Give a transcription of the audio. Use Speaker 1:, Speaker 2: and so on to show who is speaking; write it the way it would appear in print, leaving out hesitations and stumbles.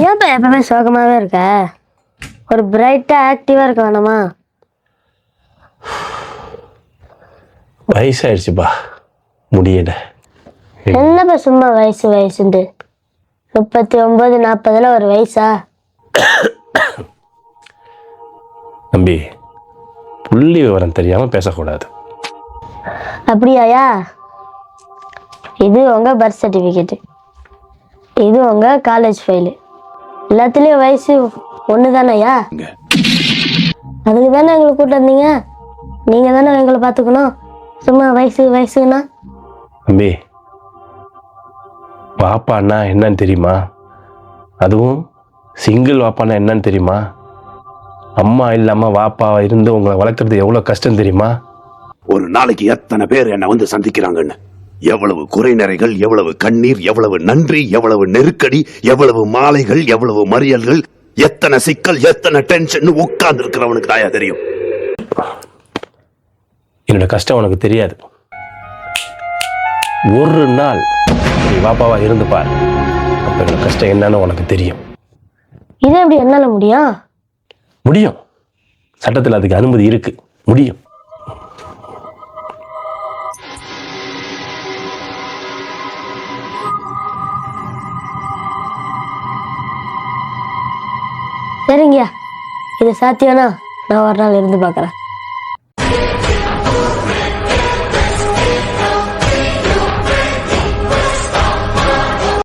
Speaker 1: ஏன்ப்பா எப்பவுமே சோகமாகவே இருக்க? ஒரு பிரைட்டாக ஆக்டிவாக இருக்க வேணாமா?
Speaker 2: வயசாயிடுச்சுப்பா, முடியல.
Speaker 1: என்னப்பா சும்மா வயசுண்டு 39 40 ஒரு வயசா?
Speaker 2: தம்பி, புள்ளி விவரம் தெரியாமல் பேசக்கூடாது.
Speaker 1: அப்படியாயா? இது உங்கள் பர்த் சர்டிஃபிகேட்டு, இது உங்கள் காலேஜ் ஃபைலு, எல்லாத்துலேயும் வயசு ஒன்று தானேயா? அதுக்கு தானே எங்களை கூப்பிட்டு வந்தீங்க. நீங்கள் தானே எங்களை பார்த்துக்கணும். சும்மா வயசுன்னா.
Speaker 2: தம்பி, வாப்பான்னா என்னன்னு தெரியுமா? அதுவும் சிங்கிள் வாப்பான்னா என்னன்னு தெரியுமா? அம்மா இல்லாமல் வாப்பா இருந்து உங்களை வளர்க்குறது எவ்வளோ கஷ்டம் தெரியுமா?
Speaker 3: ஒரு நாளைக்கு எத்தனை பேர் என்னை வந்து சந்திக்கிறாங்கன்னு, எவ்வளவு குறைநிறைகள், எவ்வளவு கண்ணீர், எவ்வளவு நன்றி, எவ்வளவு நெருக்கடி, எவ்வளவு மாலைகள், எவ்வளவு மறியல்கள், எத்தனை சிக்கல், எத்தனை டென்ஷன் உட்கார்ந்து இருக்கிறவனுக்கு தாயா தெரியும்.
Speaker 2: என்னோட கஷ்டம் உனக்கு தெரியாது. ஒரு நாள் நீ வாப்பாவா இருந்து பார், அப்ப என்னோட கஷ்டம் என்னன்னு உனக்கு தெரியும்.
Speaker 1: இது எப்படி என்னால முடியும்?
Speaker 2: முடியும், சட்டத்தில் அதுக்கு அனுமதி இருக்கு, முடியும்.
Speaker 1: சரிங்க, இது சாத்தியம்னா நான் ஒரு நாள் இருந்து பார்க்குறேன்.